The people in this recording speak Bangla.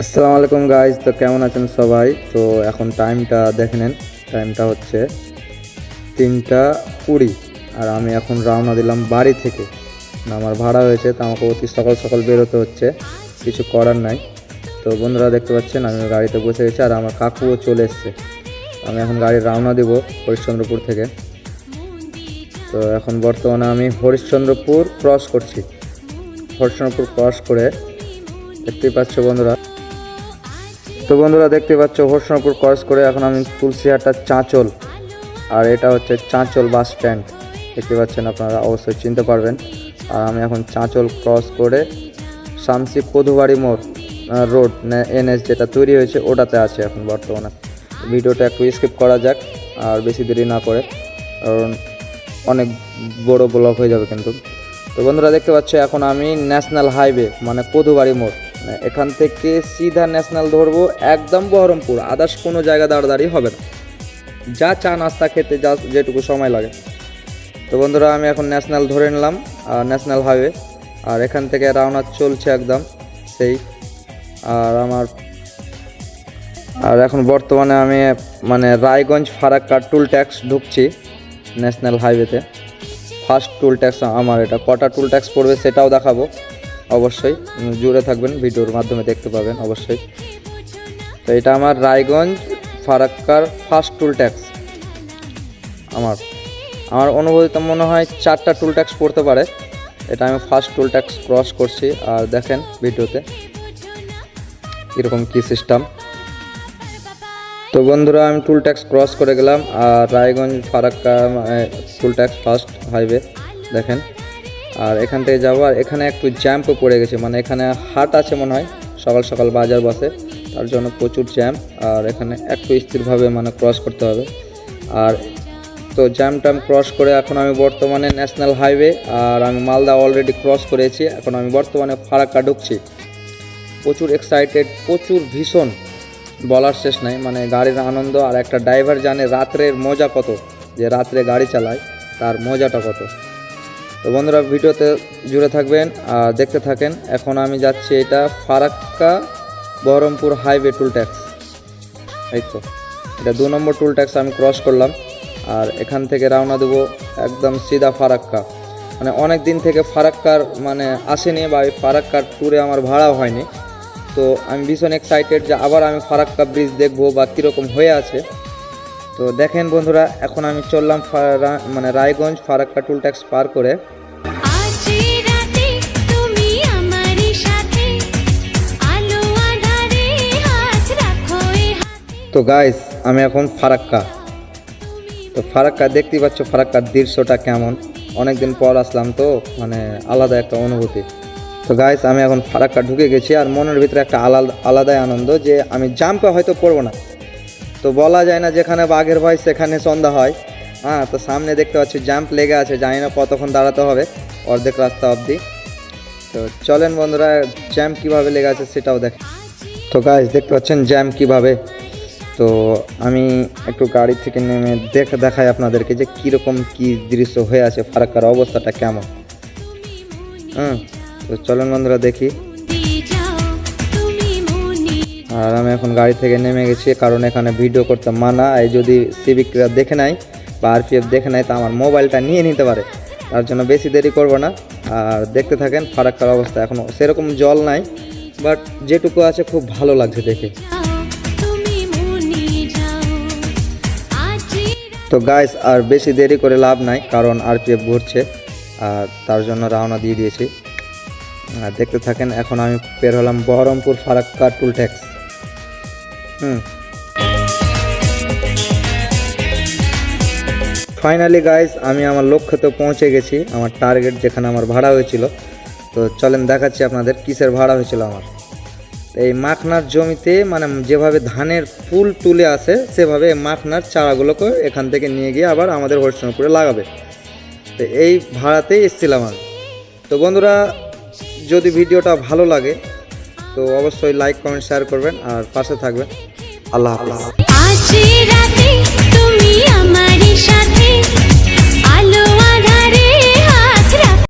আসসালামু আলাইকুম গাইজ। তো কেমন আছেন সবাই? তো এখন টাইমটা দেখে নেন। টাইমটা হচ্ছে 3টা 20 আর আমি এখন রওনা দিলাম বাড়ি থেকে। আমার ভাড়া হয়েছে, তো আমাকে অতি সকাল সকাল বেরোতে হচ্ছে, কিছু করার নাই। তো বন্ধুরা দেখতে পাচ্ছেন আমি গাড়িতে বসে গেছি আর আমার কাকুও চলে এসছে। আমি এখন গাড়ি রওনা দিব হরিশ্চন্দ্রপুর থেকে। তো এখন বর্তমানে আমি হরিশ্চন্দ্রপুর ক্রস করছি। হরিশ্চন্দ্রপুর ক্রস করে দেখতেই পাচ্ছ বন্ধুরা। তো বন্ধুরা দেখতে পাচ্ছ হরিশ্চন্দ্রপুর ক্রস করে এখন আমি তুলসীহাটা চাঁচল, আর এটা হচ্ছে চাঁচল বাস স্ট্যান্ড। দেখতে পাচ্ছেন, আপনারা অবশ্যই চিনতে পারবেন। আর আমি এখন চাঁচল ক্রস করে শামসি কদুবাড়ি মোড় রোড এনএস যেটা তৈরি হয়েছে ওটাতে আছে এখন বর্তমানে। ভিডিওটা একটু স্কিপ করা যাক আর বেশি দেরি না করে, কারণ অনেক বড় ব্লগ হয়ে যাবে কিন্তু। তো বন্ধুরা দেখতে পাচ্ছ এখন আমি ন্যাশনাল হাইওয়ে মানে কদুবাড়ি মোড়, এখান থেকে সিধা ন্যাশনাল ধরবো একদম বহরমপুর। আদার্স কোনো জায়গা দাঁড়াদাঁড়ি হবে না, যা চা নাস্তা খেতে যা যেটুকু সময় লাগে। তো বন্ধুরা আমি এখন ন্যাশনাল ধরে নিলাম, ন্যাশনাল হাইওয়ে, আর এখান থেকে রওনা চলছে একদম সেই। আর এখন বর্তমানে আমি মানে রায়গঞ্জ ফারাক্কা টুল ট্যাক্স ঢুকছি ন্যাশনাল হাইওয়েতে। ফার্স্ট টুল ট্যাক্স আমার, এটা কটা টুল ট্যাক্স পড়বে সেটাও দেখাবো, অবশ্যই জুড়ে থাকবেন, ভিডিওর মাধ্যমে দেখতে পাবেন অবশ্যই। তো এটা আমার রায়গঞ্জ ফারাক্কার ফার্স্ট টুল ট্যাক্স। আমার অনুভূতিতে মনে হয় 4টা টুল ট্যাক্স পড়তে পারে। এটা আমি ফার্স্ট টুল ট্যাক্স ক্রস করছি, আর দেখেন ভিডিওতে কীরকম কী সিস্টেম। তো বন্ধুরা আমি টুল ট্যাক্স ক্রস করে গেলাম, আর রায়গঞ্জ ফারাক্কা টুল ট্যাক্স ফার্স্ট হাইওয়ে দেখেন। আর এখান থেকে যাবো, আর এখানে একটু জ্যাম্পও পড়ে গেছে, মানে এখানে হাট আছে মনে হয়, সকাল সকাল বাজার বসে, তার জন্য প্রচুর জ্যাম। আর এখানে একটু স্থিরভাবে মানে ক্রস করতে হবে। আর তো জ্যাম ট্যাম ক্রস করে এখন আমি বর্তমানে ন্যাশনাল হাইওয়ে, আর আমি মালদা অলরেডি ক্রস করেছি। এখন আমি বর্তমানে ফারাক্কা ঢুকছি। প্রচুর এক্সাইটেড, প্রচুর ভীষণ, বলার শেষ নাই। মানে গাড়ির আনন্দ, আর একটা ড্রাইভার জানে রাত্রের মজা কত, যে রাত্রে গাড়ি চালায় তার মজাটা কত। তো বন্ধুরা ভিডিওতে জুড়ে থাকবেন আর দেখতে থাকেন। এখন আমি যাচ্ছি, এটা ফারাক্কা বহরমপুর হাইওয়ে টুল ট্যাক্স, এই তো এটা 2 নম্বর টুল ট্যাক্স আমি ক্রস করলাম। আর এখান থেকে রওনা দেবো একদম সিধা ফারাক্কা। মানে অনেক দিন থেকে ফারাক্কার মানে আসেনি, বা এই ফারাক্কার ট্যুরে আমার ভাড়াও হয়নি। তো আমি ভীষণ এক্সাইটেড যে আবার আমি ফারাক্কা ব্রিজ দেখবো বা কীরকম হয়ে আছে। তো দেখেন বন্ধুরা এখন আমি চললাম মানে রায়গঞ্জ ফারাক্কা টুল ট্যাক্স পার করে। তো গাইস আমি এখন ফারাক্কা। তো ফারাক্কা দেখতেই পাচ্ছ, ফারাক্কার দৃশ্যটা কেমন, অনেক দিন পর আসলাম তো মানে আলাদা একটা অনুভূতি। তো গাইস আমি এখন ফারাক্কা ঢুকে গেছি, আর মনের ভিতরে একটা আলাদাই আনন্দ যে আমি জাম্পে হয়তো পড়বো না। তো বলা যায় না, যেখানে বাঘের ভয় সেখানে সন্ধ্যা হয়। তো সামনে দেখতে পাচ্ছি জাম্প লেগে আছে, জানি না কতক্ষণ দাঁড়াতে হবে, অর্ধেক রাস্তা অবধি। তো চলেন বন্ধুরা জ্যাম কীভাবে লেগে আছে সেটাও দেখ। তো গাইস দেখতে পাচ্ছেন জ্যাম কীভাবে। তো আমি একটু গাড়ি থেকে নেমে দেখাই আপনাদেরকে যে কীরকম কী দৃশ্য হয়ে আছে, ফারাক্কার অবস্থাটা কেমন। তো চলেন বন্ধুরা দেখি। আর আমি এখন গাড়ি থেকে নেমে গেছি, কারণ এখানে ভিডিও করতে মানা। এই যদি সিভিকরা দেখে নেয় বা আরপিএফ দেখে নেয় তা আমার মোবাইলটা নিয়ে নিতে পারে, তার জন্য বেশি দেরি করব না। আর দেখতে থাকেন ফারাক্কার অবস্থা। এখনও সেরকম জল নাই, বাট যেটুকু আছে খুব ভালো লাগছে দেখে। তো গাইস আর বেশি দেরি করে লাভ নাই, কারণ আরপিএফ ঘুরছে, আর তার জন্য রওনা দিয়ে দিয়েছি। আর দেখতে থাকেন এখন আমি বের হলাম বহরমপুর ফারাক্কা টুল ট্যাক্স। ফাইনালি গাইস আমি আমার লক্ষ্যতে পৌঁছে গেছি, আমার টার্গেট যেখানে আমার ভাড়া হয়েছিল। তো চলেন দেখাচ্ছি আপনাদের কিসের ভাড়া হয়েছিল আমার। এই মাখনার জমিতে মানে যেভাবে ধানের ফুল তুলে আসে, সেভাবে মাখনার চারাগুলোকে এখান থেকে নিয়ে গিয়ে আবার আমাদের হরিশ্চন্দ্রপুরে লাগাবে। তো এই ভাড়াতেই এসেছিলাম আমি। তো বন্ধুরা যদি ভিডিওটা ভালো লাগে তো অবশ্যই লাইক কমেন্ট শেয়ার করবেন আর পাশে থাকবেন। আল্লাহ হাফেজ।